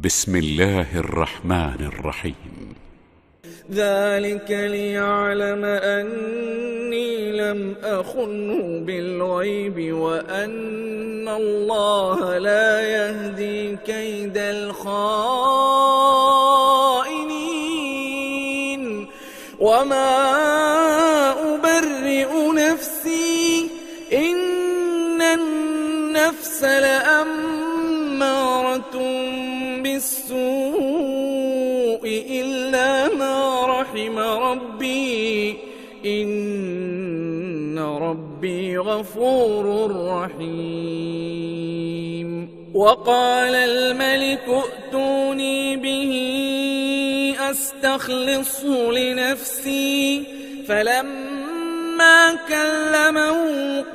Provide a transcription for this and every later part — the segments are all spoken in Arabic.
بسم الله الرحمن الرحيم. ذلك ليعلم أني لم أخنه بالغيب وأن الله لا يهدي كيد الخائنين وما أبرئ نفسي إن النفس لأمارة بالسوء إلا ما رحم ربي إن ربي غفور رحيم. وقال الملك ائتوني به أستخلصه لنفسي فلما كلمه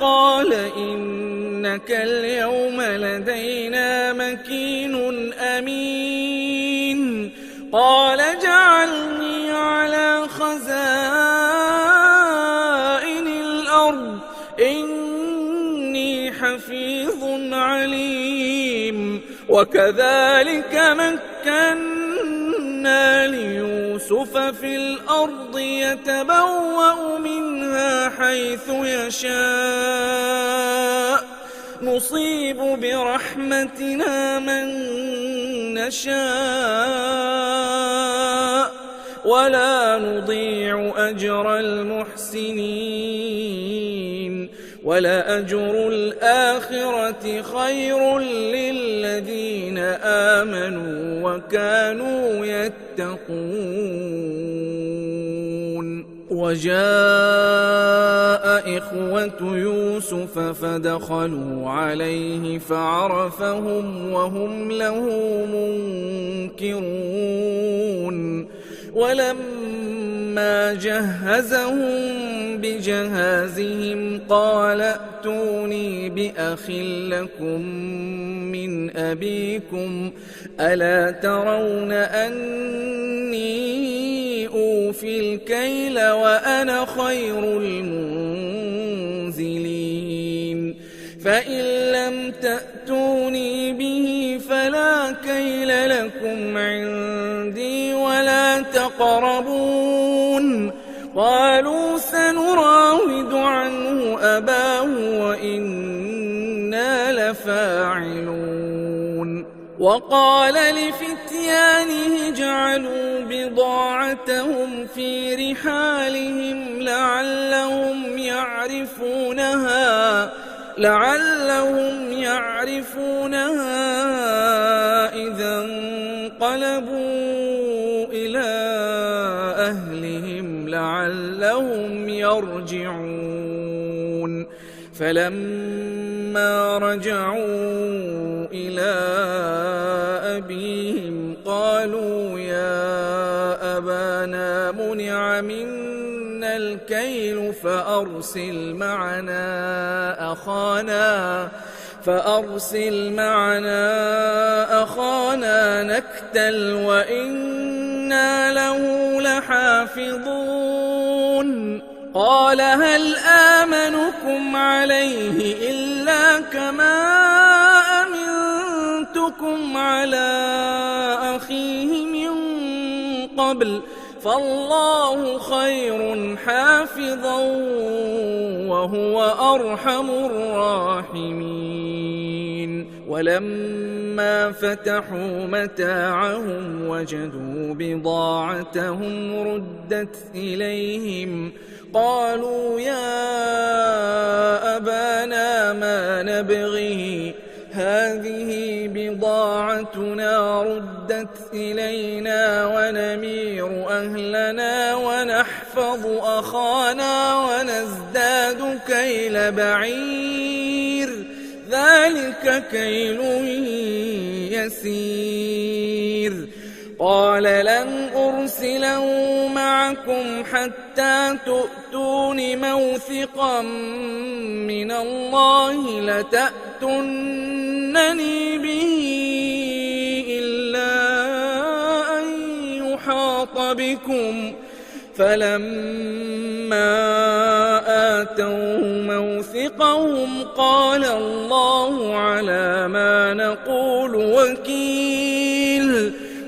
قال إنك اليوم لدينا مكين أمين. قال اجعلني على خزائن الأرض إني حفيظ عليم. وكذلك مكنا ليوسف في الأرض يتبوأ منها حيث يشاء نصيب برحمتنا من نشاء ولا نضيع أجر المحسنين. ولأجر الآخرة خير للذين آمنوا وكانوا يتقون. وجاء إخوة يوسف فدخلوا عليه فعرفهم وهم له منكرون. ولما جهزهم بجهازهم قال ائتوني بأخ لكم من أبيكم ألا ترون أني أوفي الكيل وأنا خير المنزلين. فإن لم تأتوني به فلا كيل لكم عندي ولا تقربون. قالوا سنراود عنه أباه وإنا لفاعلون. وقال لفتيانه اجعلوا بضاعتهم في رحالهم لعلهم يعرفونها إذا انقلبوا إلى أهلهم لعلهم يرجعون. فلما رجعوا إلى أبيهم قالوا يا أبانا منع منا الكيل فأرسل معنا أخانا نكتل وإنا له لحافظون. قال هل آمنكم عليه إلا كما أمنتكم على أخيه من قبل فالله خير حافظا وهو أرحم الراحمين. ولما فتحوا متاعهم وجدوا بضاعتهم ردت إليهم قالوا يا أبانا ما نبغي هذه بضاعتنا ردت إلينا ونمير أهلنا ونحفظ أخانا ونزداد كيل بعير ذلك كيل يسير. قال لن أرسله معكم حتى تؤتون موثقا من الله لتأتونني به إلا أن يحاط بكم. فلما آتوه موثقهم قال الله على ما نقول وكيل.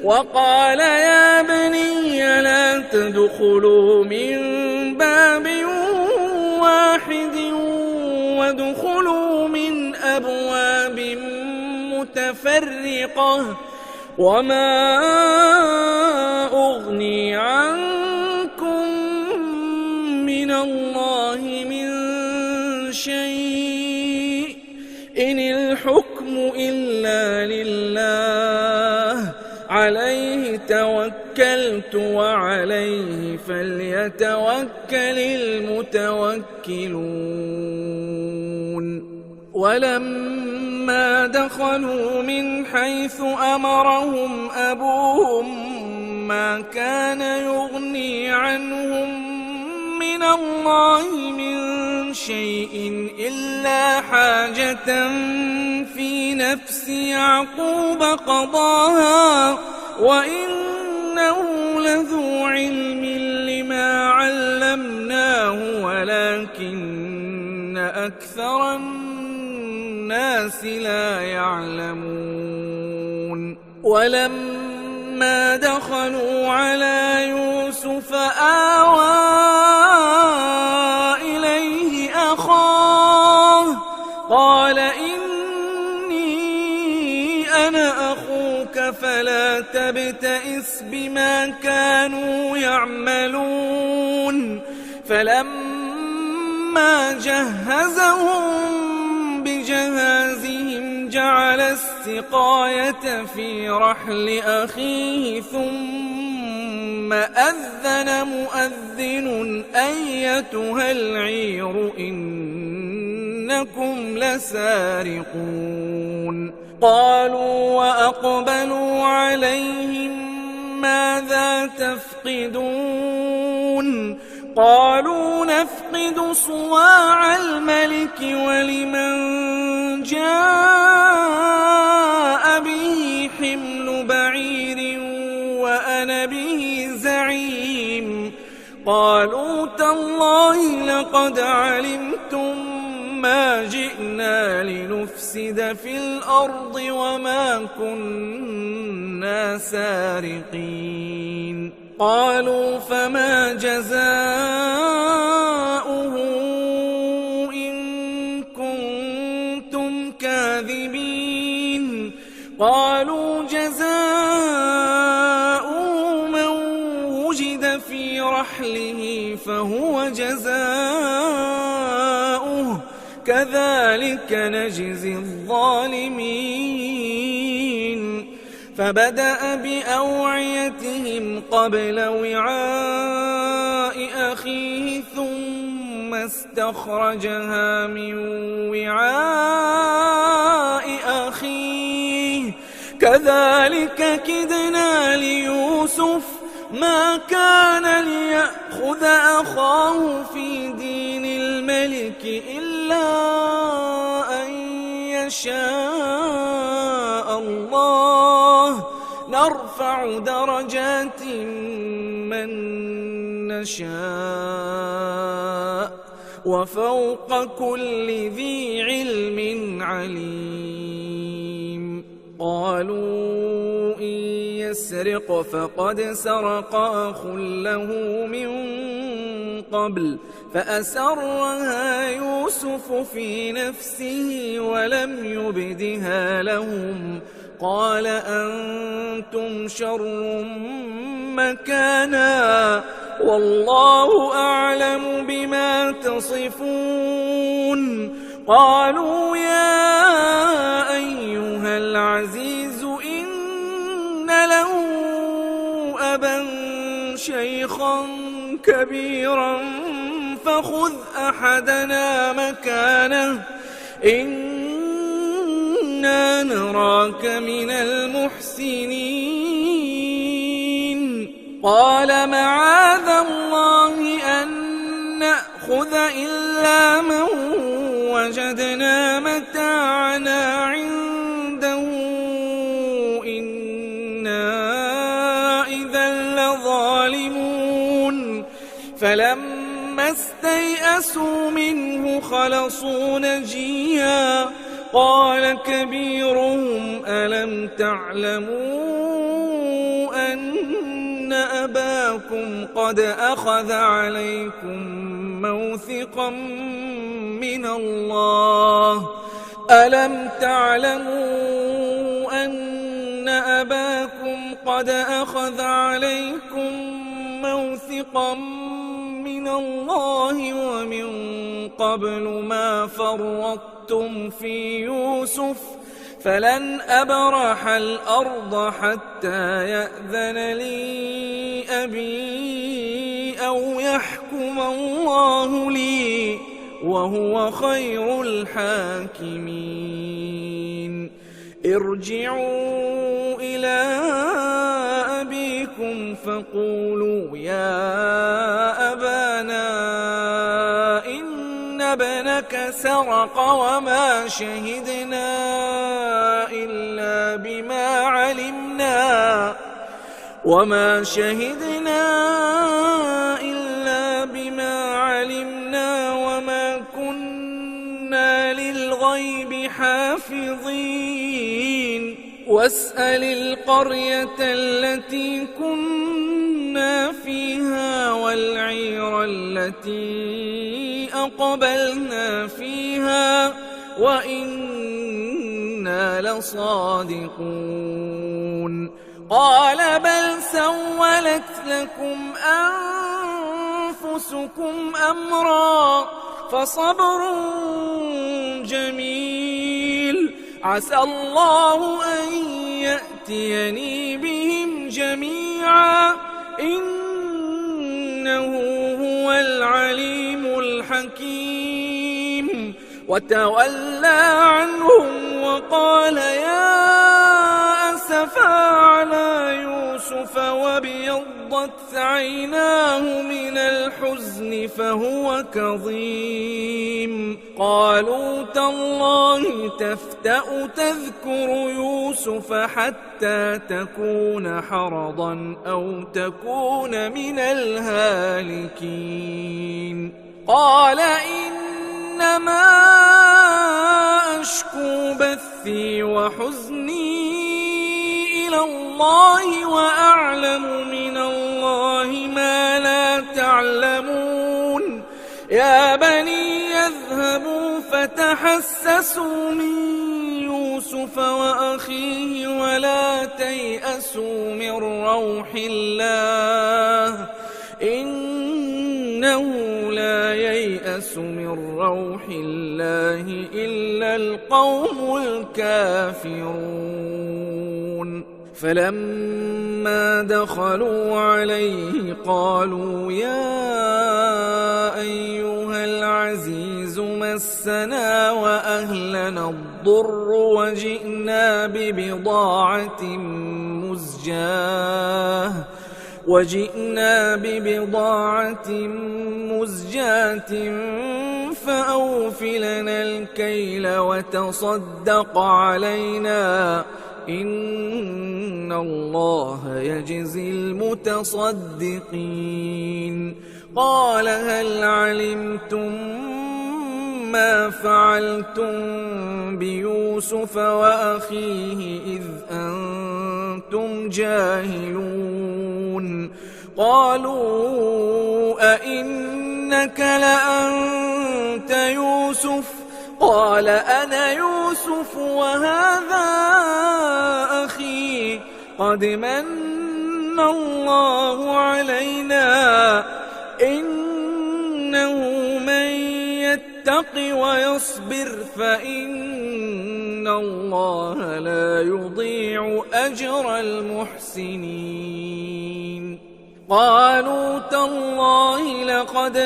وقال يا بني لا تدخلوا من باب واحد وادخلوا من أبواب متفرقة وما أغني عنكم من الله من شيء إن الحكم إلا لله عليه توكلت وعليه فليتوكل المتوكلون ولما دخلوا من حيث أمرهم أبوهم ما كان يغني عنهم من الله من شيء إلا حاجة في نفس يعقوب قضاها وإنه لذو علم لما علمناه ولكن أكثر الناس لا يعلمون ولما دخلوا على يوسف آوى إليه أخاه قال إني أنا أخوك فلا تبتئس بما كانوا يعملون فلما جهزهم بجهازهم جعل السقاية في رحل أخيه ثم أذن مؤذن أيتها العير إنكم لسارقون قالوا وأقبلوا عليهم ماذا تفقدون قالوا نفقد صواع الملك ولمن جاء به حمل بعير وأنا به زعيم قالوا تالله لقد علمتم ما جئنا لنفسد في الأرض وما كنا سارقين قالوا فما جزاؤه إن كنتم كاذبين قالوا جزاؤه من وجد في رحله فهو جزاؤه كذلك نجزي الظالمين فبدأ بأوعيتهم قبل وعاء أخيه ثم استخرجها من وعاء أخيه كذلك كدنا ليوسف ما كان ليأخذ أخاه في دين الملك إلا أن يشاء الله نرفع درجات من نشاء وفوق كل ذي علم عليم قالوا إن يسرق فقد سرق أخ له من قبل فأسرها يوسف في نفسه ولم يبدها لهم قال أنتم شر مكانا والله أعلم بما تصفون قالوا يا أيها العزيز إن له أبا شيخا كبيرا فخذ أحدنا مكانه إنا نراك من المحسنين قال معاذ الله أن نأخذ إلا من وجدنا متاعنا عنده إنا إذا لظالمون فلما استيئسوا منه خلصوا نجيا قال كبيرهم ألم تعلموا أباكم قد أخذ عليكم موثقا من الله ألم تعلموا أن أباكم قد أخذ عليكم موثقا من الله ومن قبل ما فرطتم في يوسف فلن أبرح الأرض حتى يأذن لي أبي أو يحكم الله لي وهو خير الحاكمين ارجعوا إلى أبيكم فقولوا يا أبانا إن ابنك سرق وما شهدنا إلا بما علمنا وما كنا للغيب حافظين واسأل القرية التي كنا فيها والعير التي أقبلنا فيها وإنا لصادقون قال بل سولت لكم أنفسكم أمرا فصبر جميل عسى الله أن يأتيني بهم جميعا إنه هو العليم الحكيم وتولى عنهم وقال يا أسفا على يوسف وابيضت عيناه من الحزن فهو كظيم قالوا تالله تفتأ تذكر يوسف حتى تكون حرضا أو تكون من الهالكين قال إنما أشكو بثي وحزني إلى الله وأعلم من الله ما لا تعلمون يا بني يذهبوا فتحسسوا من يوسف وأخيه ولا تيأسوا من روح الله إنه لا ييأس من روح الله إلا القوم الكافرون فلما دخلوا عليه قالوا يا أيها العزيز مسنا وأهلنا الضر وجئنا ببضاعة مزجاة فأوف لنا الكيل وتصدق علينا إن الله يجزي المتصدقين قال هل علمتم ما فعلتم بيوسف وأخيه إذ أنتم جاهلون قالوا أئنك لأنت يوسف قال أنا يوسف وهذا أخي قد من الله علينا إنه من يتق ويصبر فإن الله لا يضيع أجر المحسنين قالوا تالله لقد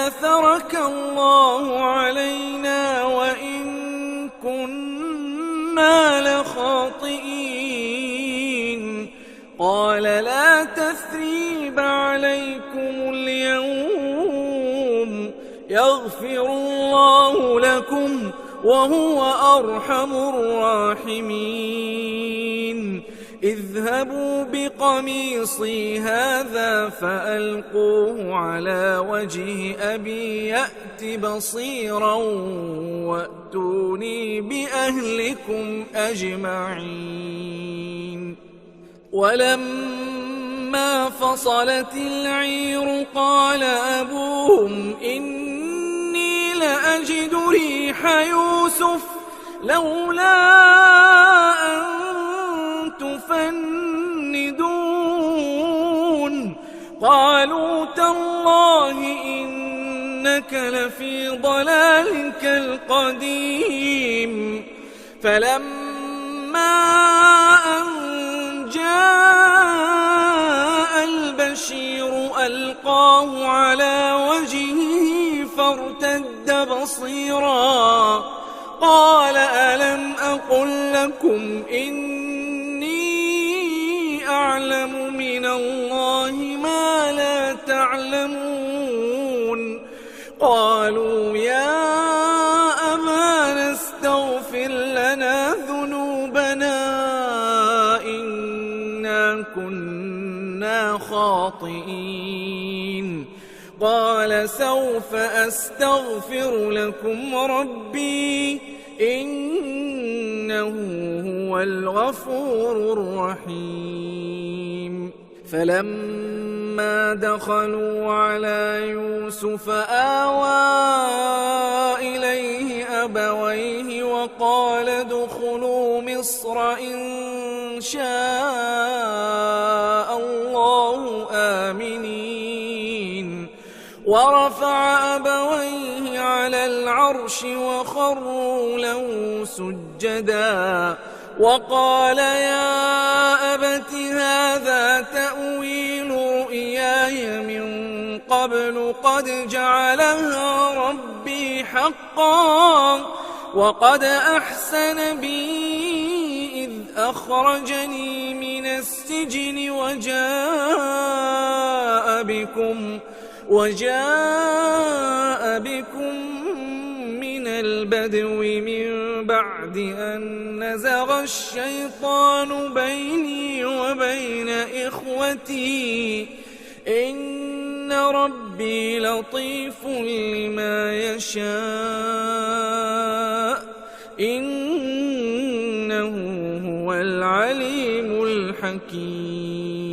آثرك الله علينا وإن كنا لخاطئين قال لا تثريب عليكم اليوم يغفر الله لكم وهو أرحم الراحمين اذهبوا بقميصي هذا فألقوه على وجه أبي يأت بصيرا وأتوني بأهلكم أجمعين ولما فلما فصلت العير قال أبوهم إني لأجد ريح يوسف لولا أن تفندون قالوا تالله إنك لفي ضلالك القديم فلما أن جاء البشير ألقاه على وجهه فارتد بصيرا قال ألم أقل لكم إني أعلم من الله ما لا تعلمون قالوا يا أبانا استغفر لنا ذنوبنا إنا كنا خاطئين قال سوف أستغفر لكم ربي إنه هو الغفور الرحيم فلما دخلوا على يوسف آوى إليه أبويه وقال ادخلوا مصر إن شاء الله آمنين ورفع أبويه على العرش وخروا له سجدا وقال يا أبت هذا تأويل رؤياي من قبل قد جعلها ربي حقا وقد أحسن بي إذ أخرجني من السجن وجاء بكم من البدو من بعد أن نزغ الشيطان بيني وبين إخوتي إن ربي لطيف لما يشاء إنه هو العليم الحكيم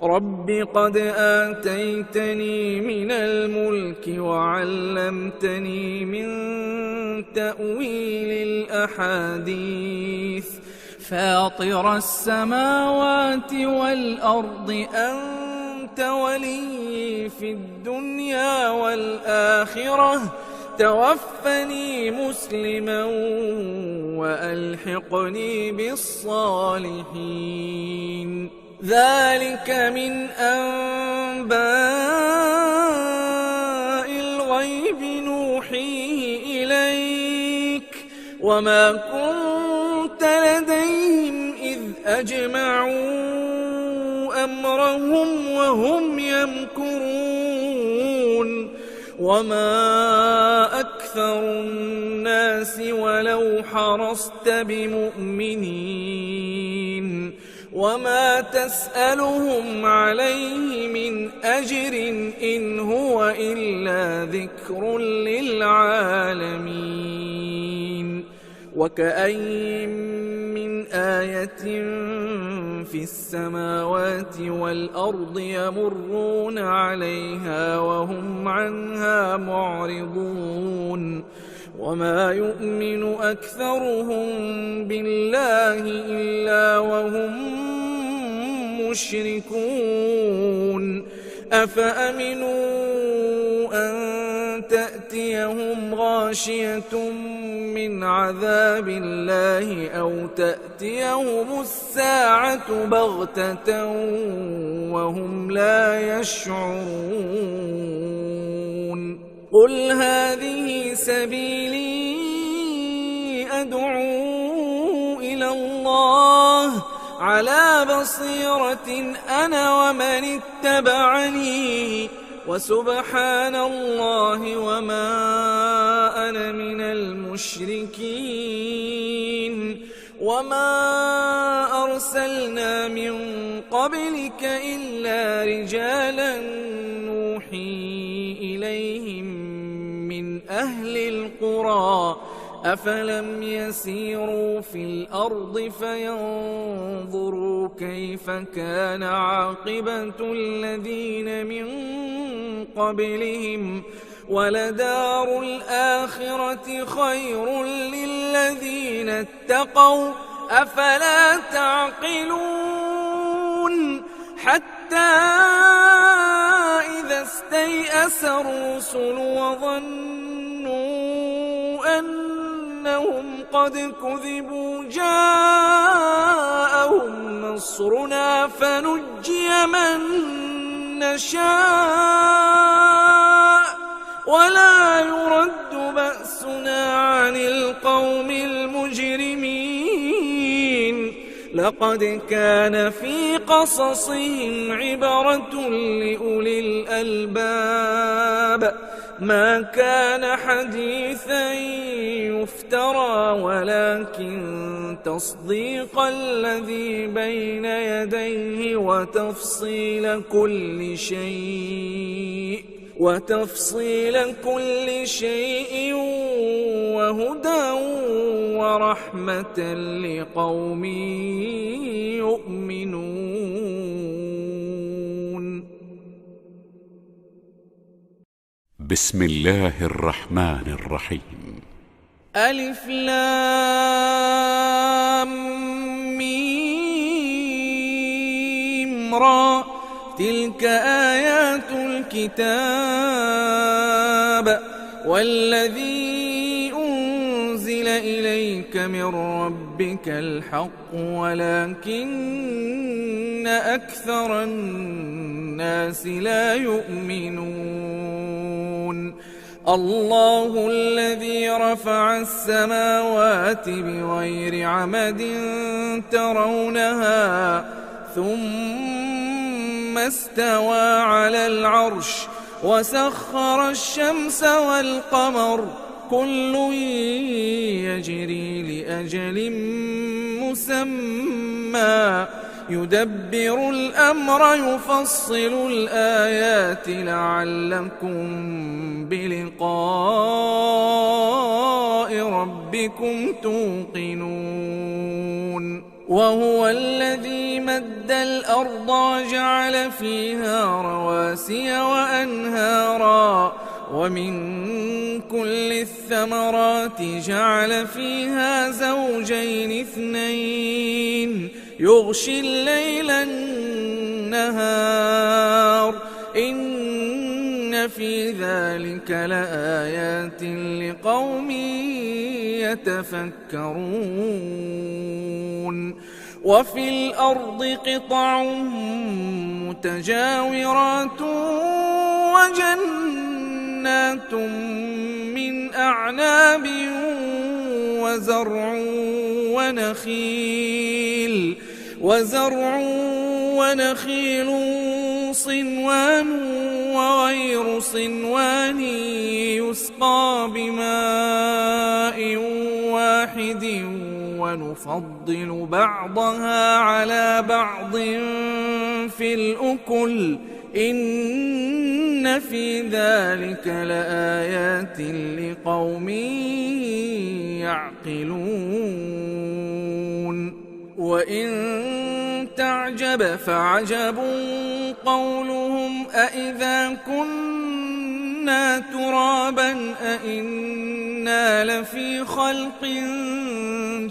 رب قد آتيتني من الملك وعلمتني من تأويل الأحاديث فاطر السماوات والأرض أنت ولي في الدنيا والآخرة توفني مسلما وألحقني بالصالحين ذلك من أنباء الغيب نوحيه إليك وما كنت لديهم إذ أجمعوا أمرهم وهم يمكرون وما أكثر الناس ولو حرصت بمؤمنين وما تسألهم عليه من أجر إن هو إلا ذكر للعالمين وكأين من آية في السماوات والأرض يمرون عليها وهم عنها معرضون وما يؤمن أكثرهم بالله إلا وهم مشركون أفأمنوا أن تأتيهم غاشية من عذاب الله أو تأتيهم الساعة بغتة وهم لا يشعرون قل هذه سبيلي أدعو إلى الله على بصيرة أنا ومن اتبعني وسبحان الله وما أنا من المشركين وما أرسلنا من قبلك إلا رجالا نوحي إليهم من أهل القرى أفلم يسيروا في الأرض فينظروا كيف كان عاقبة الذين من قبلهم ولدار الآخرة خير للذين اتقوا أفلا تعقلون حتى إذا استيأس الرسل وظنوا أنهم قد كذبوا جاءهم نصرنا فنجي من نشاء ولا يرد بأسنا عن القوم المجرمين لقد كان في قصصهم عبرة لأولي الألباب ما كان حديثا يفترى ولكن تصديق الذي بين يديه وتفصيل كل شيء وهدى ورحمة لقوم يؤمنون. بسم الله الرحمن الرحيم. ألف لام ميم را تلك آيات الكتاب والذي أنزل إليك من ربك الحق ولكن أكثر الناس لا يؤمنون. الله الذي رفع السماوات بغير عمد ترونها ثم استوى على العرش وسخر الشمس والقمر كل يجري لأجل مسمى يدبر الأمر يفصل الآيات لعلكم بلقاء ربكم توقنون. وهو الذي مد الأرض وجعل فيها رواسي وأنهارا ومن كل الثمرات جعل فيها زوجين اثنين يغشي الليل النهار إن في ذلك لآيات لقوم يتفكرون. وفي الأرض قطع متجاورات وجنات من أعناب وزرع ونخيل صنوان وغير صنوان يسقى بماء واحد ونفضل بعضها على بعض في الأكل إن في ذلك لآيات لقوم يعقلون. وإن تعجب فعجب قولهم أإذا كنا ترابا أإنا لفي خلق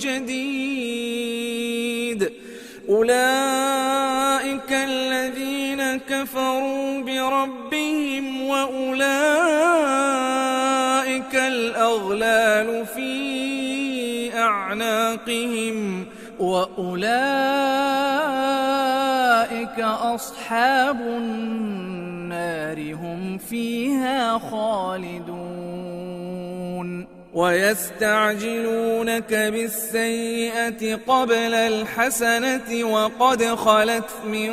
جديد أولئك الذين كفروا بربهم وأولئك الأغلال في أعناقهم وأولئك أصحاب النار هم فيها خالدون. ويستعجلونك بالسيئة قبل الحسنة وقد خلت من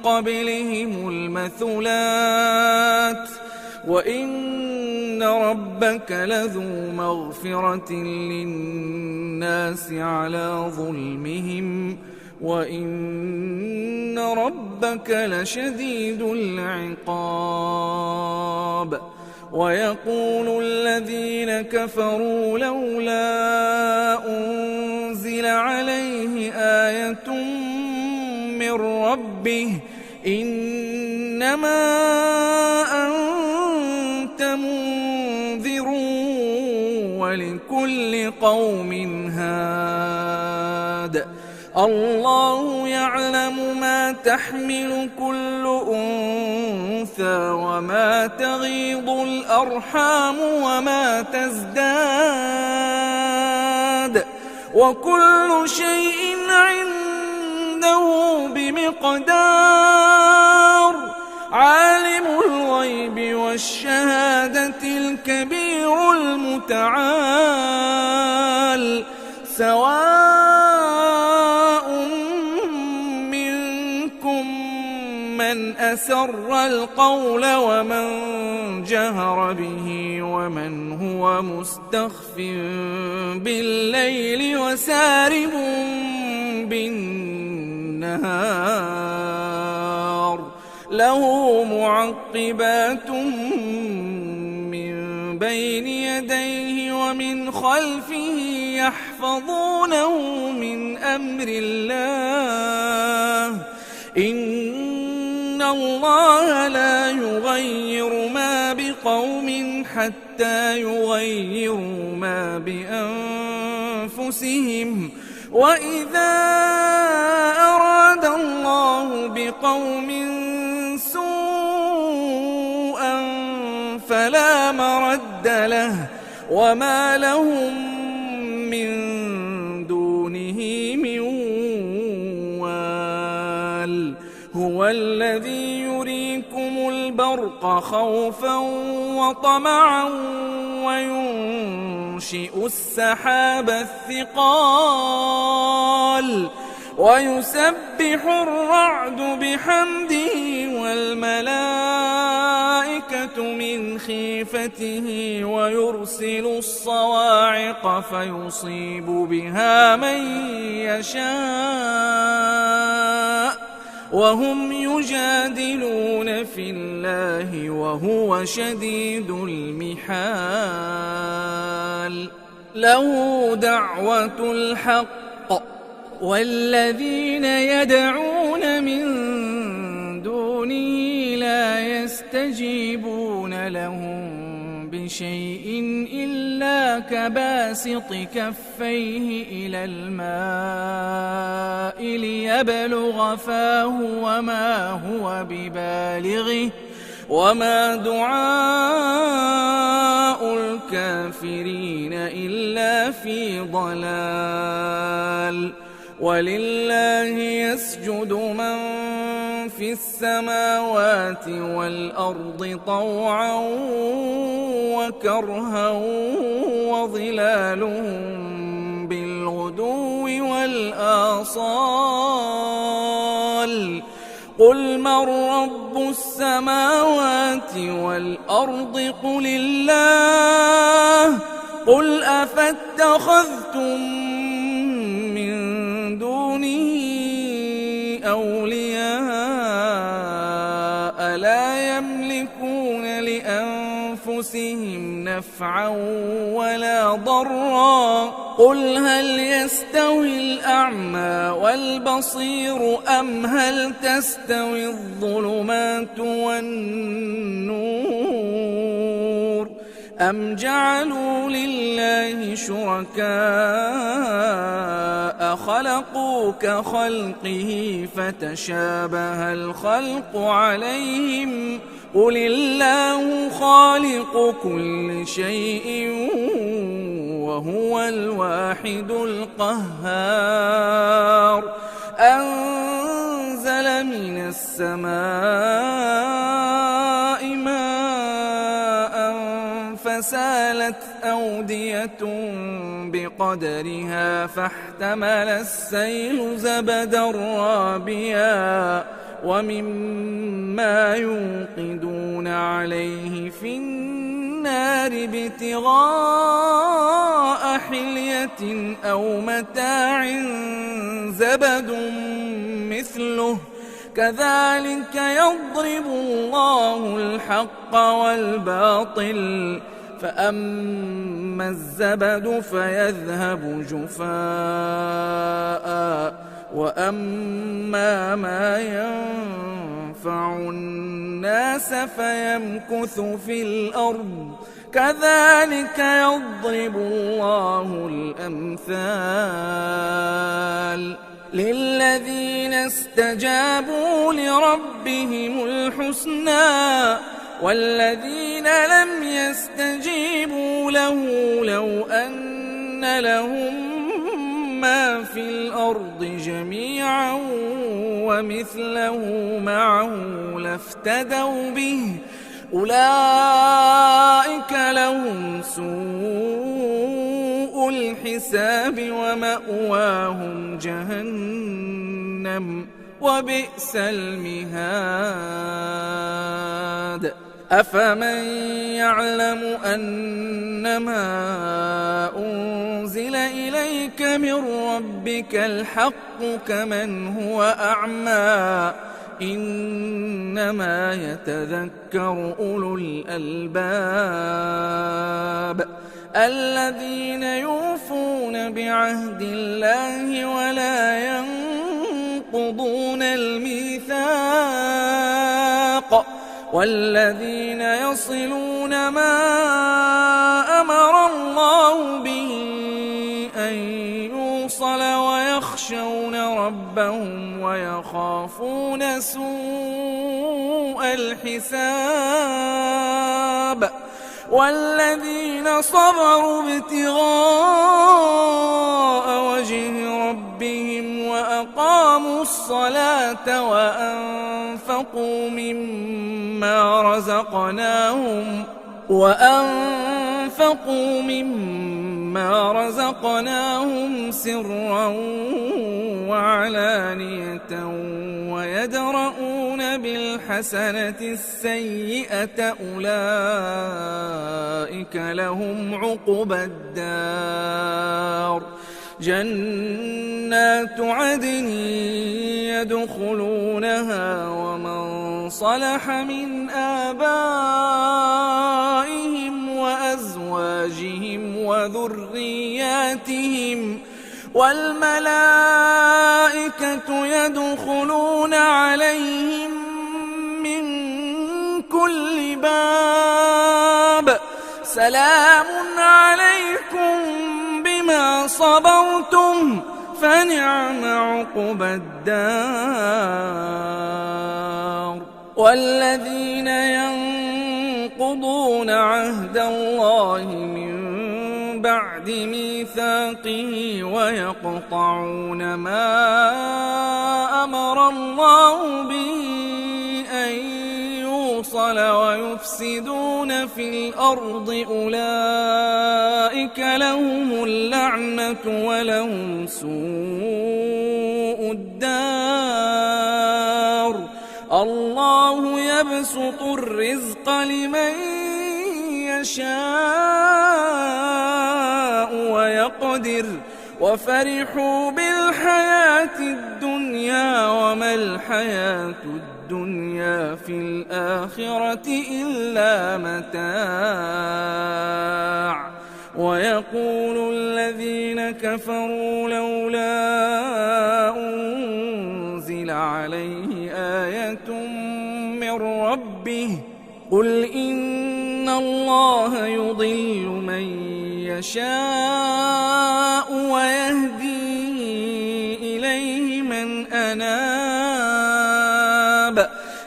قبلهم المثلات وإن ربك لذو مغفرة للناس على ظلمهم وإن ربك لشديد العقاب. ويقول الذين كفروا لولا أنزل عليه آية من ربه إنما أنت منذر ولكل قوم هاد الله يعلم ما تحمل كل أنثى وما تغيض الأرحام وما تزداد وكل شيء عنده بمقدار عالم الغيب والشهادة الكبير المتعال سواء منكم من أسر القول ومن جهر به ومن هو مستخف بالليل وسارب بالنهار له معقبات من بين يديه ومن خلفه يحفظونه من أمر الله إن الله لا يغير ما بقوم حتى يغيروا ما بأنفسهم وإذا أراد الله بقوم سوءا فلا مرد له وما لهم من دونه من وال هو الذي يريكم البرق خوفا وطمعا وينشئ السحاب الثقال ويسبح الرعد بحمده والملائكة من خيفته ويرسل الصواعق فيصيب بها من يشاء وهم يجادلون في الله وهو شديد المحال له دعوة الحق والذين يدعون من دونه لا يستجيبون لهم بشيء إلا كباسط كفيه إلى الماء ليبلغ فاه وما هو ببالغه وما دعاء الكافرين إلا في ضلال ولله يسجد من في السماوات والأرض طوعا وكرها وظلالهم بالغدو والآصال قل من رب السماوات والأرض قل الله قل أفاتخذتم من دونه أولياء لا يملكون لأنفسهم نفعا ولا ضرا قل هل يستوي الأعمى والبصير أم هل تستوي الظلمات والنور أم جعلوا لله شركاء خلقوا كخلقه فتشابه الخلق عليهم قل الله خالق كل شيء وهو الواحد القهار أنزل من السماء ماء فسالت أودية بقدرها فاحتمل السيل زبدا رابيا ومما يوقدون عليه في النار ابتغاء حلية أو متاع زبد مثله كذلك يضرب الله الحق والباطل فأما الزبد فيذهب جفاء وأما ما ينفع الناس فيمكث في الأرض كذلك يضرب الله الأمثال للذين استجابوا لربهم الحسنى والذين لم يستجيبوا له لو أن لهم ما في الأرض جميعا ومثله معه لافتدوا به أولئك لهم سوء الحساب ومأواهم جهنم وبئس المهاد أفمن يعلم أنما أنزل إليك من ربك الحق كمن هو أعمى إنما يتذكر أولو الألباب الذين يوفون بعهد الله ولا ينقضون الميثاق والذين يصلون ما أمر الله به أن يوصل ويخشون ربهم ويخافون سوء الحساب والذين صبروا ابتغاء وجه ربهم وأقاموا الصلاة وأنفقوا مما رزقناهم سرا وعلانية ويدرؤون بالحسنة السيئة أولئك لهم عقبى الدار جنات عدن يدخلونها ومن صلح من آبائهم وأزواجهم وذرياتهم والملائكة يدخلون عليهم من كل باب سلام عليكم بما صبرتم فنعم عقبى الدار والذين ينقضون عهد الله من بعد ميثاقه ويقطعون ما أمر الله به أن يوصل ويفسدون في الأرض أولئك لهم اللعنة ولهم سوء الدار الله يبسط الرزق لمن يشاء ويقدر وفرحوا بالحياة الدنيا وما الحياة الدنيا في الآخرة إلا متاع ويقول الذين كفروا لولا أنزل عليه آية من ربه قل إن الله يضل من يشاء ويهدي إليه من أناب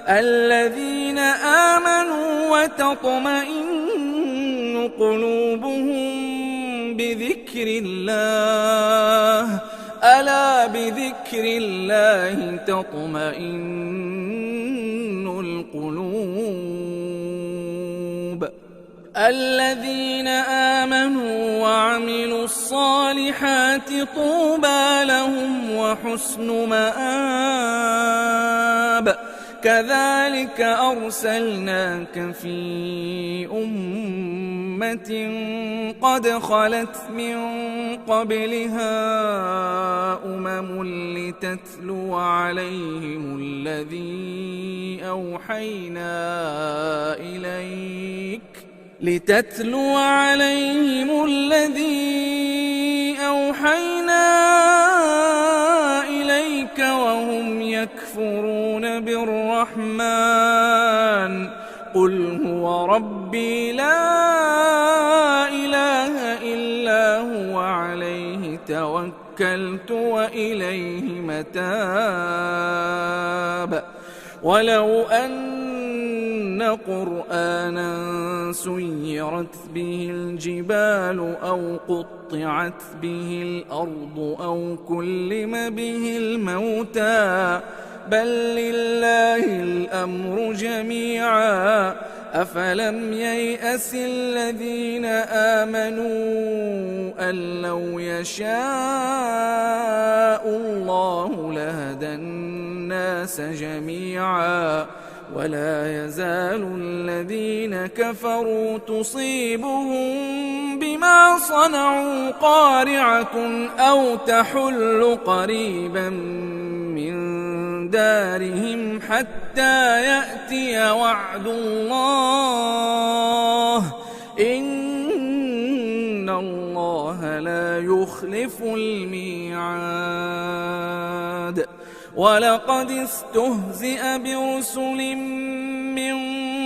الذين آمنوا وتطمئن قلوبهم بذكر الله ألا بذكر الله تطمئن القلوب الذين آمنوا وعملوا الصالحات طوبى لهم وحسن مآب كذلك أرسلناك في أمة قد خلت من قبلها لتتلو عليهم الذي أوحينا إليك وهم يكفرون بالرحمن قل هو ربي لا إله إلا هو عليه توكلت وإليه متاب ولو أن قرآنا سيرت به الجبال أو قطعت به الأرض أو كلم به الموتى بل لله الأمر جميعا أفلم ييأس الذين آمنوا أن لو يشاء الله لهدى الناس جميعا ولا يزال الذين كفروا تصيبهم بما صنعوا قارعة أو تحل قريبا من دارهم حتى يأتي وعد الله إن الله لا يخلف الميعاد ولقد استهزئ برسل من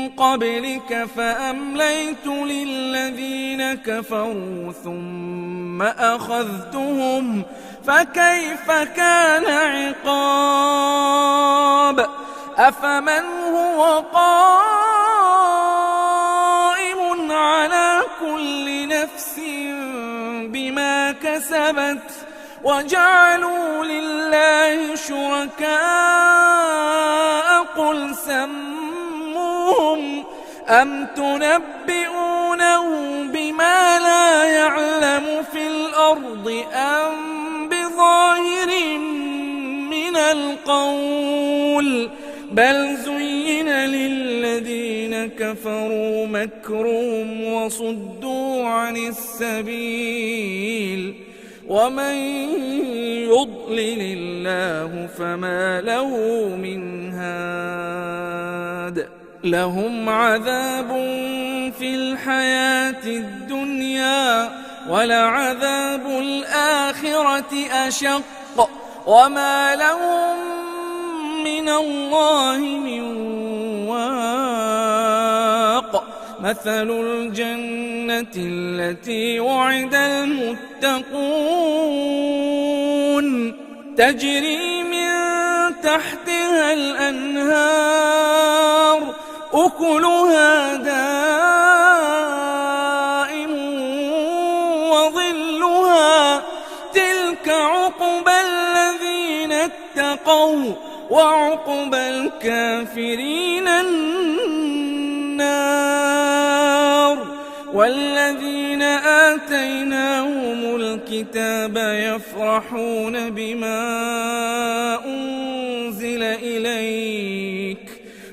قبلك فأمليت للذين كفروا ثم أخذتهم فكيف كان عقاب أفمن هو قائم على كل نفس بما كسبت وجعلوا لله شركاء قل سموهم أم تنبئونه بما لا يعلم في الأرض أم بظاهر من القول بل زين للذين كفروا مكرهم وصدوا عن السبيل ومن يضلل الله فما له من هاد لهم عذاب في الحياة الدنيا ولعذاب الآخرة أشق وما لهم من الله من واق مثل الجنة التي وعد المتقون تجري من تحتها الأنهار أكلها دائم وظلها تلك عقبى الذين اتقوا وعقبى الكافرين النار والذين آتيناهم الكتاب يفرحون بما أنزل إليك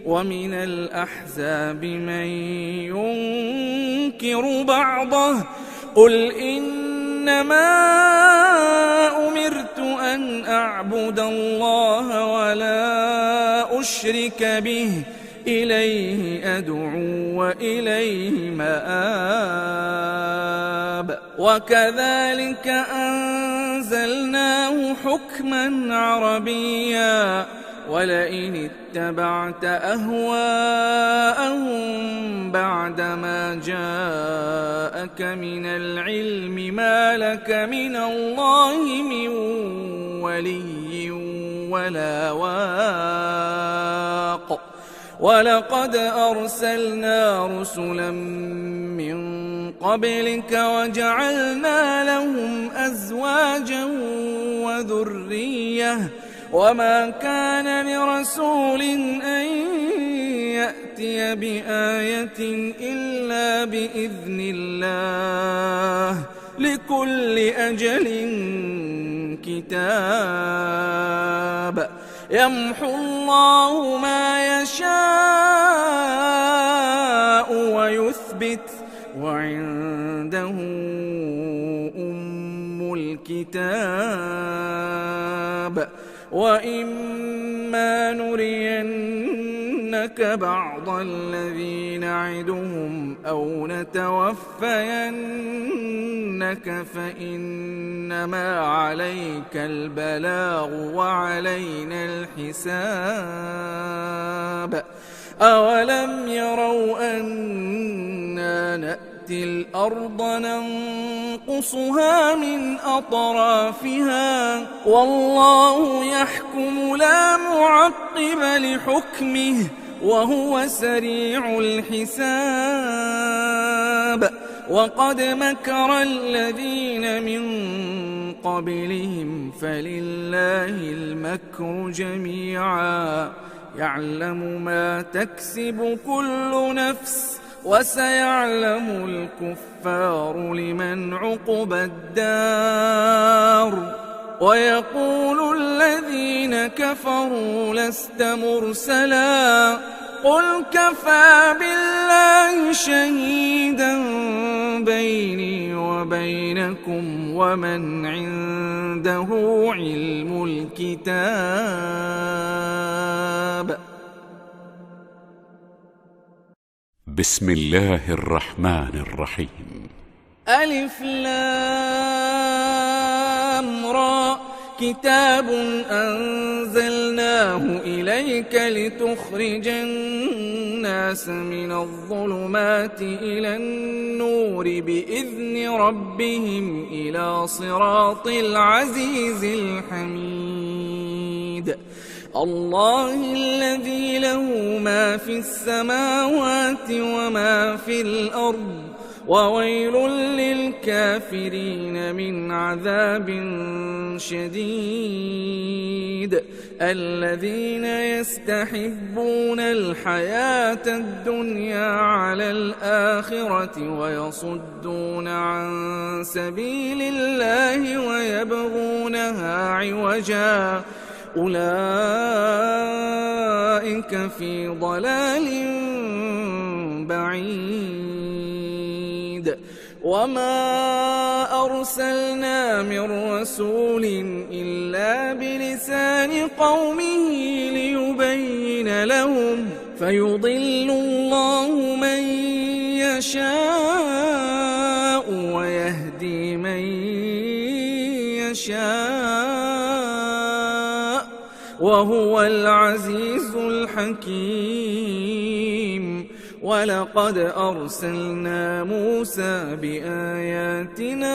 ومن الأحزاب من ينكر بعضه قل إنما أمرت أن أعبد الله ولا أشرك به إليه أدعو وإليه مآب وكذلك أنزلناه حكما عربيا ولئن اتبعت أهواءهم بعدما جاءك من العلم ما لك من الله من ولي ولا واق ولقد أرسلنا رسلا من قبلك وجعلنا لهم أزواجا وذرية وما كان لرسول أن يأتي بآية إلا بإذن الله لكل أجل كتاب يمحو الله ما يشاء ويثبت وعنده أم الكتاب وإما نرينك بعض الذي نعدهم أو نتوفينك فإنما عليك البلاغ وعلينا الحساب أولم يروا أنا نأتي الأرض ننقصها من أطرافها والله يحكم لا معقب لحكمه وهو سريع الحساب وقد مكر الذين من قبلهم فلله المكر جميعا يعلم ما تكسب كل نفس وسيعلم الكفار لمن عقبى الدار ويقول الذين كفروا لست مرسلا قل كفى بالله شهيدا بيني وبينكم ومن عنده علم الكتاب. بسم الله الرحمن الرحيم. ألف لام را كتاب أنزلناه إليك لتخرج الناس من الظلمات إلى النور بإذن ربهم إلى صراط العزيز الحميد الله الذي له ما في السماوات وما في الأرض وويل للكافرين من عذاب شديد الذين يستحبون الحياة الدنيا على الآخرة ويصدون عن سبيل الله ويبغونها عوجا أولئك في ضلال بعيد وما أرسلنا من رسول إلا بلسان قومه ليبين لهم فيضل الله من يشاء ويهدي من يشاء وهو العزيز الحكيم ولقد أرسلنا موسى بآياتنا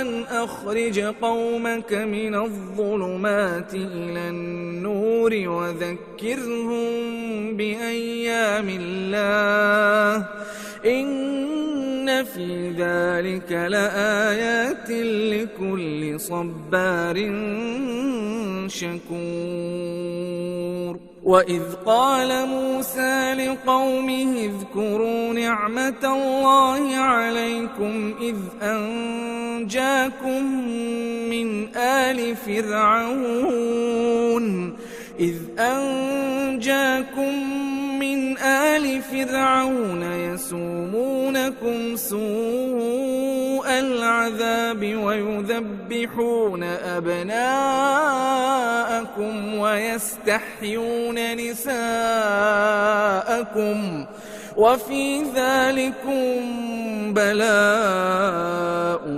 أن أخرج قومك من الظلمات إلى النور وذكرهم بأيام الله إن في ذلك لآيات لكل صبار شكور وإذ قال موسى لقومه اذكروا نعمة الله عليكم إذ أنجاكم من آل فرعون يسومونكم سوء العذاب ويذبحون أبناءكم ويستحيون نساءكم وفي ذلكم بلاء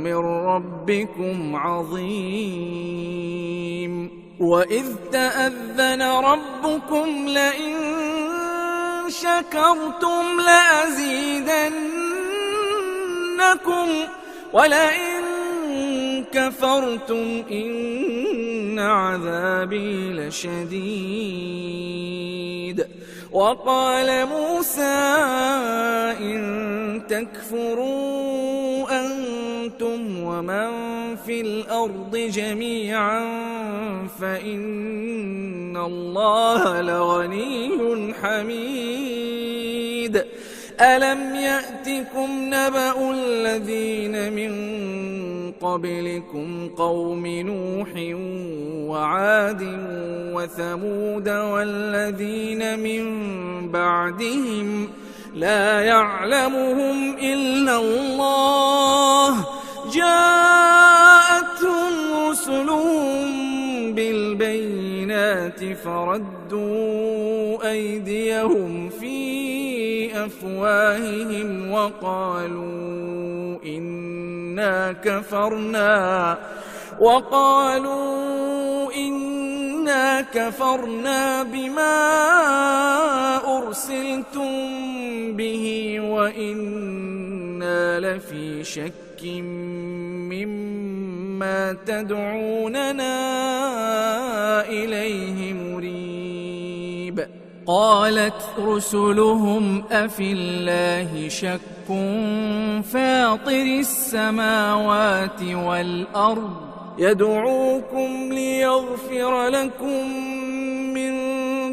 من ربكم عظيم وإذ تأذن ربكم لئن شكرتم لأزيدنكم ولئن كفرتم إن عذابي لشديد وقال موسى إن تكفروا أنتم ومن في الأرض جميعا فإن الله لغني حميد ألم يأتكم نبأ الذين من قبلكم قوم نوح وعاد وثمود والذين من بعدهم لا يعلمهم إلا الله. جاءتهم رسلهم بالبينات فردوا أيديهم في أفواههم وقالوا إنا كفرنا بما أرسلتم به وإنا لفي شك مما تدعوننا إليه مريب. قالت رسلهم أفي الله شك فاطر السماوات والأرض يدعوكم ليغفر لكم من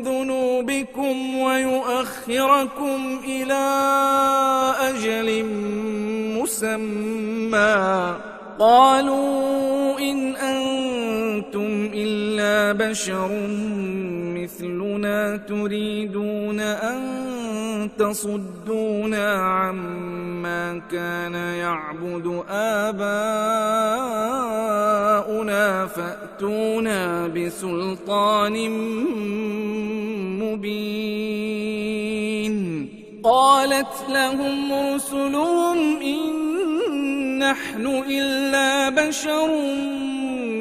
ذنوبكم ويؤخركم إلى أجل مسمى. قالوا إن أنتم إلا بشر مثلنا تريدون أن تصدونا عما كان يعبد آباؤنا فأتونا بسلطان مبين. قالت لهم رسلهم إن نحن إلا بشر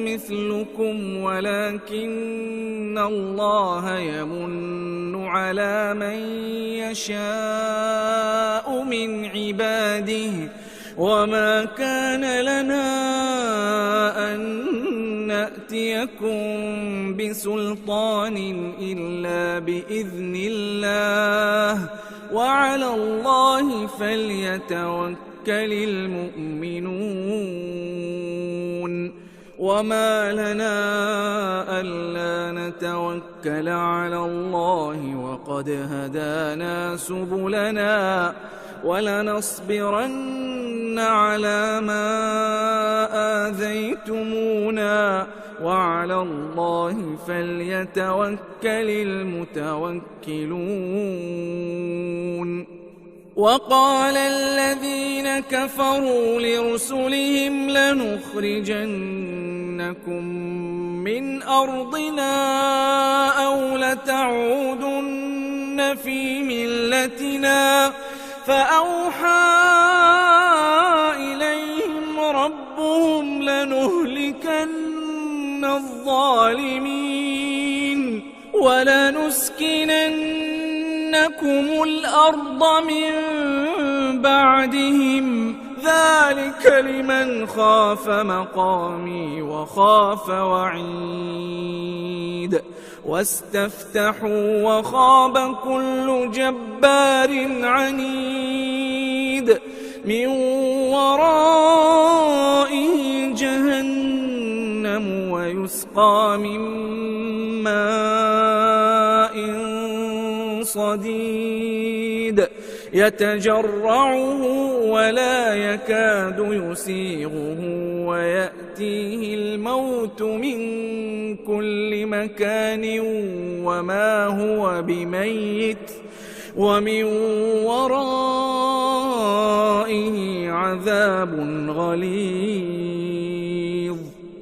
مثلكم ولكن الله يمن على من يشاء من عباده وما كان لنا أن نأتيكم بسلطان إلا بإذن الله وعلى الله فليتوكل المؤمنون. وما لنا ألا نتوكل على الله وقد هدانا سبلنا ولنصبرن على ما آذيتمونا وعلى الله فليتوكل المتوكلون. وقال الذين كفروا لرسلهم لنخرجنكم من أرضنا أو لتعودن في ملتنا فأوحى إليهم ربهم لنهلكن الظالمين ولنسكننكم الأرض من بعدهم ذلك لمن خاف مقامي وخاف وعيد. واستفتحوا وخاب كل جبار عنيد من ورائه جهنم ويسقى من ماء صديد يتجرعه ولا يكاد يسيغه ويأتيه الموت من كل مكان وما هو بميت ومن ورائه عذاب غليظ.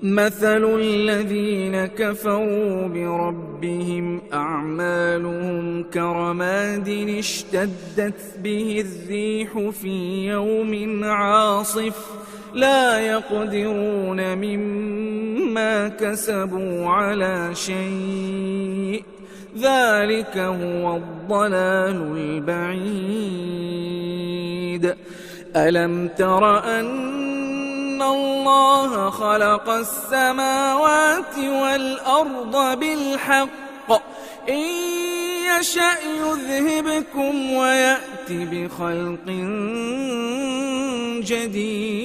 مثل الذين كفروا بربهم أعمالهم كرماد اشتدت به الريح في يوم عاصف لا يقدرون مما كسبوا على شيء ذلك هو الضلال البعيد. ألم تر أن الله خلق السماوات والأرض بالحق إن يشأ يذهبكم ويأتي بخلق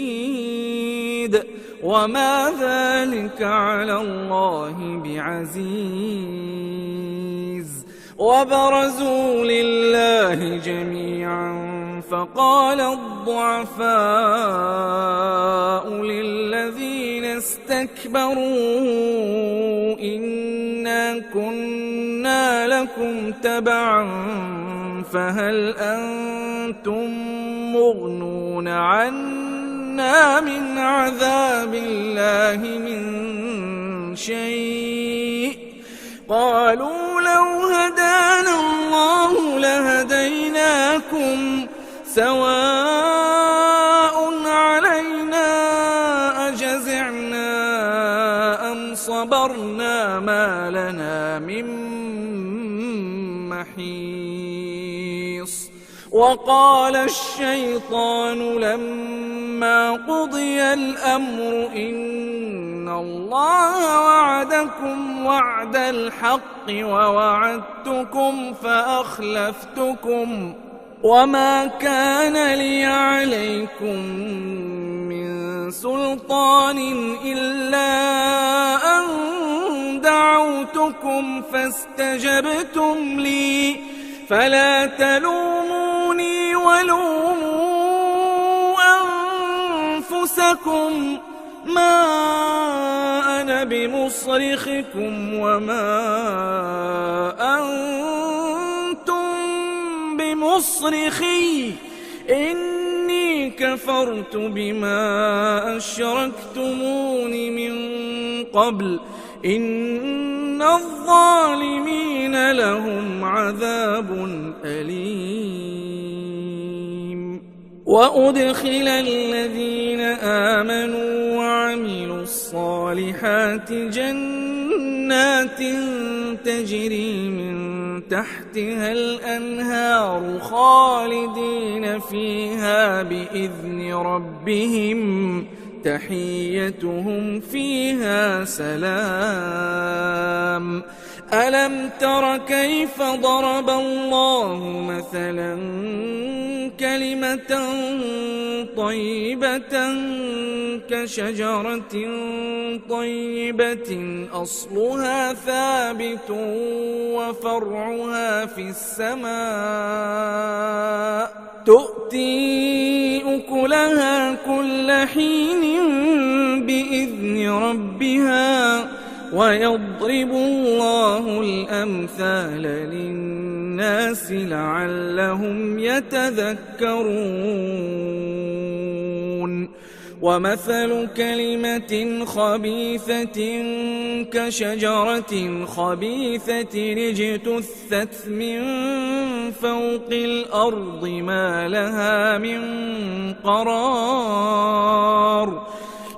جديد وما ذلك على الله بعزيز. وبرزوا لله جميعا فقال الضعفاء للذين استكبروا إنا كنا لكم تبعا فهل أنتم مغنون عنا من عذاب الله من شيء؟ قالوا لو هدانا الله لهديناكم سواء علينا أجزعنا أم صبرنا ما لنا من محيص. وقال الشيطان لما قضي الأمر إن الله وعدكم وعد الحق ووعدتكم فأخلفتكم وما كان لي عليكم من سلطان إلا أن دعوتكم فاستجبتم لي فلا تلوموني ولوموا أنفسكم ما أنا بمصرخكم وما أنتم بمصرخي إني كفرت بما أشركتمون من قبل إن الظالمين لهم عذاب أليم. وأدخل الذين آمنوا وعملوا الصالحات جنات تجري من تحتها الأنهار خالدين فيها بإذن ربهم تحيتهم فيها سلام. ألم تر كيف ضرب الله مثلا كلمة طيبة كشجرة طيبة أصلها ثابت وفرعها في السماء تؤتي أكلها كل حين بإذن ربها ويضرب الله الأمثال للناس لعلهم يتذكرون. ومثل كلمة خبيثة كشجرة خبيثة اجتثت من فوق الأرض ما لها من قرار.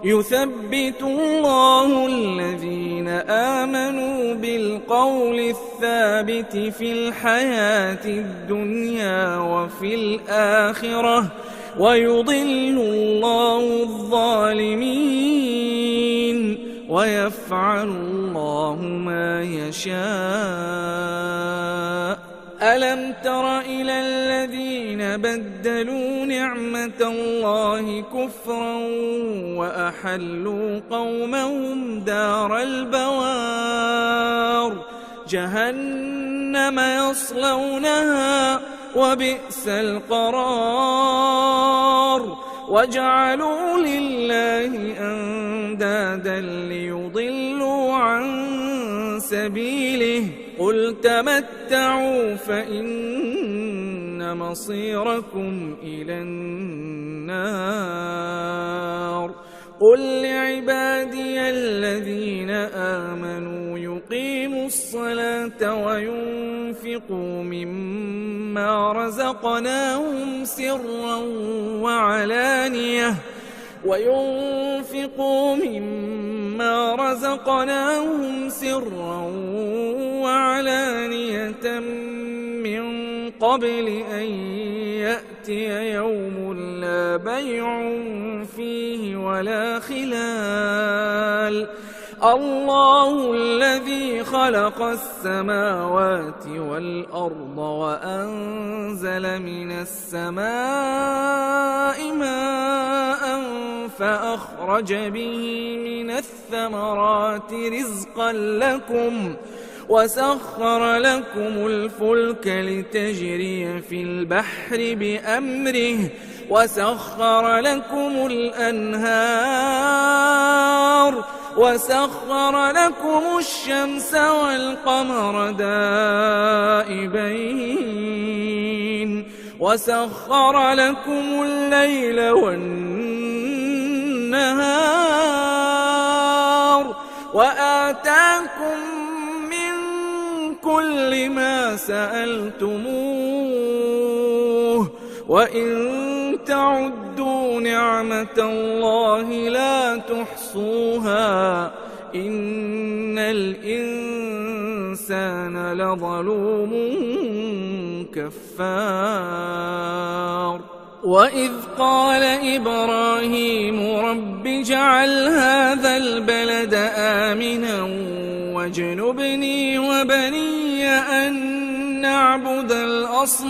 يثبت الله الذين آمنوا بالقول الثابت في الحياة الدنيا وفي الآخرة ويضل الله الظالمين ويفعل الله ما يشاء. ألم تر إلى الذين بدلوا نعمة الله كفرا وأحلوا قومهم دار البوار جهنم يصلونها وبئس القرار. وجعلوا لله أندادا ليضلوا عن سبيله قل تمتعوا فإن مصيركم إلى النار. قل لعبادي الذين آمنوا يقيموا الصلاة وينفقوا مما رزقناهم سرا وعلانية من قبل أن يأتي يوم لا بيع فيه ولا خلال. الله الذي خلق السماوات والأرض وأنزل من السماء ماء فأخرج به من الثمرات رزقا لكم وسخر لكم الفلك لتجري في البحر بأمره وسخر لكم الأنهار وسخر لكم الشمس والقمر دائبين وسخر لكم الليل والنهار وآتاكم من كل ما سألتموه وإن تعدوا نعمة الله لا تحصوها إن الإنسان لظلوم كفار وإذ قال إبراهيم رب اجعل هذا البلد آمنا واجنبني وبني أن نعبد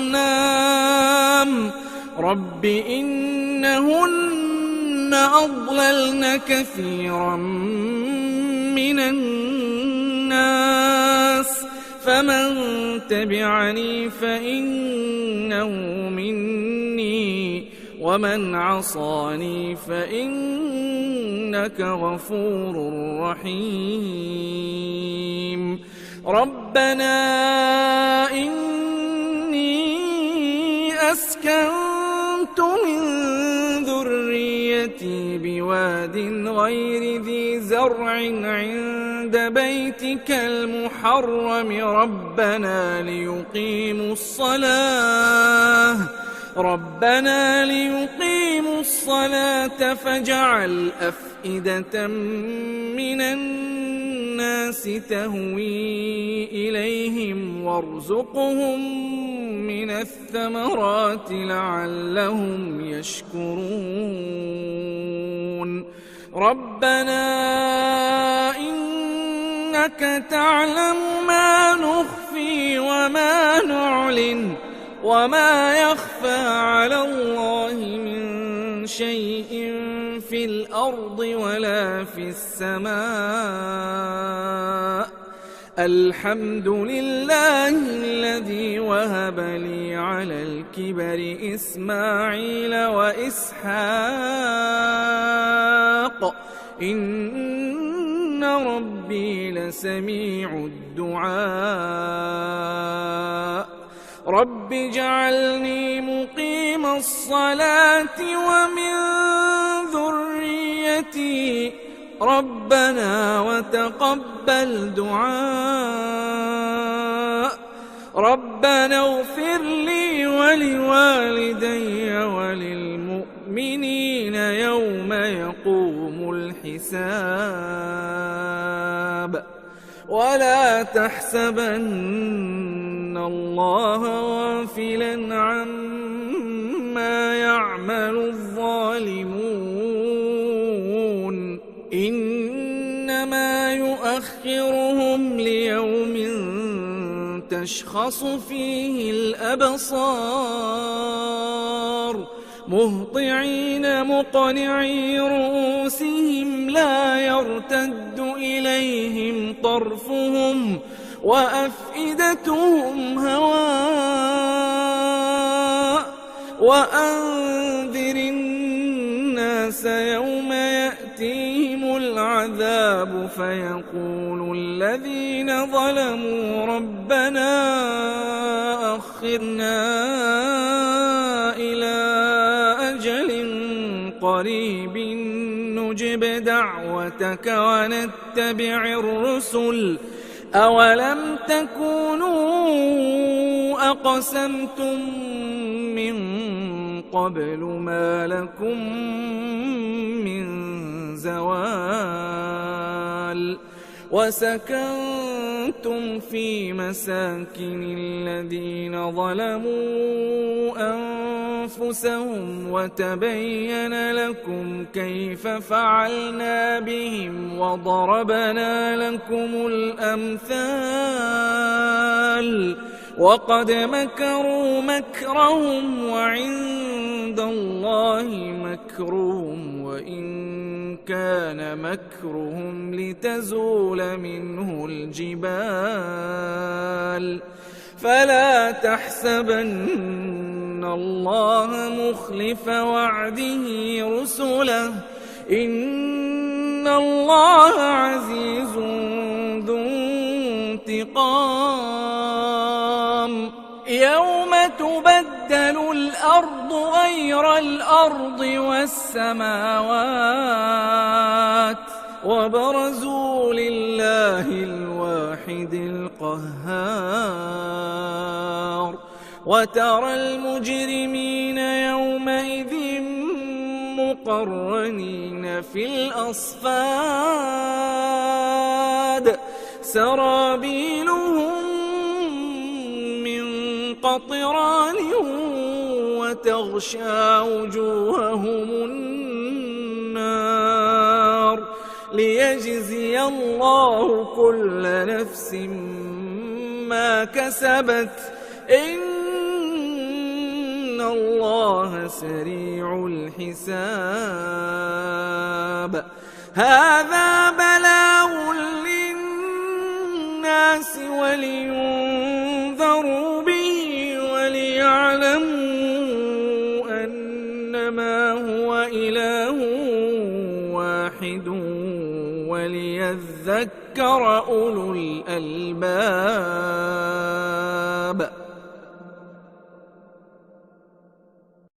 الأصنام رب إنهن أضللن كثيرا من الناس فمن تبعني فإنه مني ومن عصاني فإنك غفور رحيم ربنا إني أسكنت من ذريتي بواد غير ذي زرع عند بيتك المحرم ربنا ليقيموا الصلاة فاجعل أفئدة من الناس تهوي إليهم وارزقهم من الثمرات لعلهم يشكرون ربنا إنك تعلم ما نخفي وما نعلن وما يخفى على الله من شيء في الأرض ولا في السماء الحمد لله الذي وهب لي على الكبر إسماعيل وإسحاق إن ربي لسميع الدعاء رب اجعلني مقيم الصلاة ومن ذريتي ربنا وتقبل دعاء ربنا اغفر لي ولوالدي وللمؤمنين يوم يقوم الحساب ولا تحسبن الله غافلا عما يعمل الظالمون إنما يؤخرهم ليوم تشخص فيه الأبصار مهطعين مقنعي رؤوسهم لا يرتد إليهم طرفهم وأفئدتهم هواء وأنذر الناس يوم يأتيهم العذاب فيقول الذين ظلموا ربنا أخرنا إلى أجل قريب نجب دعوتك ونتبع الرسل أولم تكونوا أقسمتم من قبل ما لكم من زوال وسكنتم في مساكن الذين ظلموا أنفسهم وتبين لكم كيف فعلنا بهم وضربنا لكم الأمثال وقد مكروا مكرهم وعند الله مكرهم وإن كان مكرهم لتزول منه الجبال فلا تحسبن الله مخلف وعده رسله إن الله عزيز ذو انتقام يوم تبدل الأرض غير الأرض والسماوات وبرزوا لله الواحد القهار وترى المجرمين يومئذ مقرنين في الأصفاد سرابيلهم من قطران وتغشى وجوههم النار ليجزي الله كل نفس ما كسبت إن الله سريع الحساب هذا بلاغ للناس ولينذروا به وليعلموا أنما هو إله واحد وليذكر أولو الألباب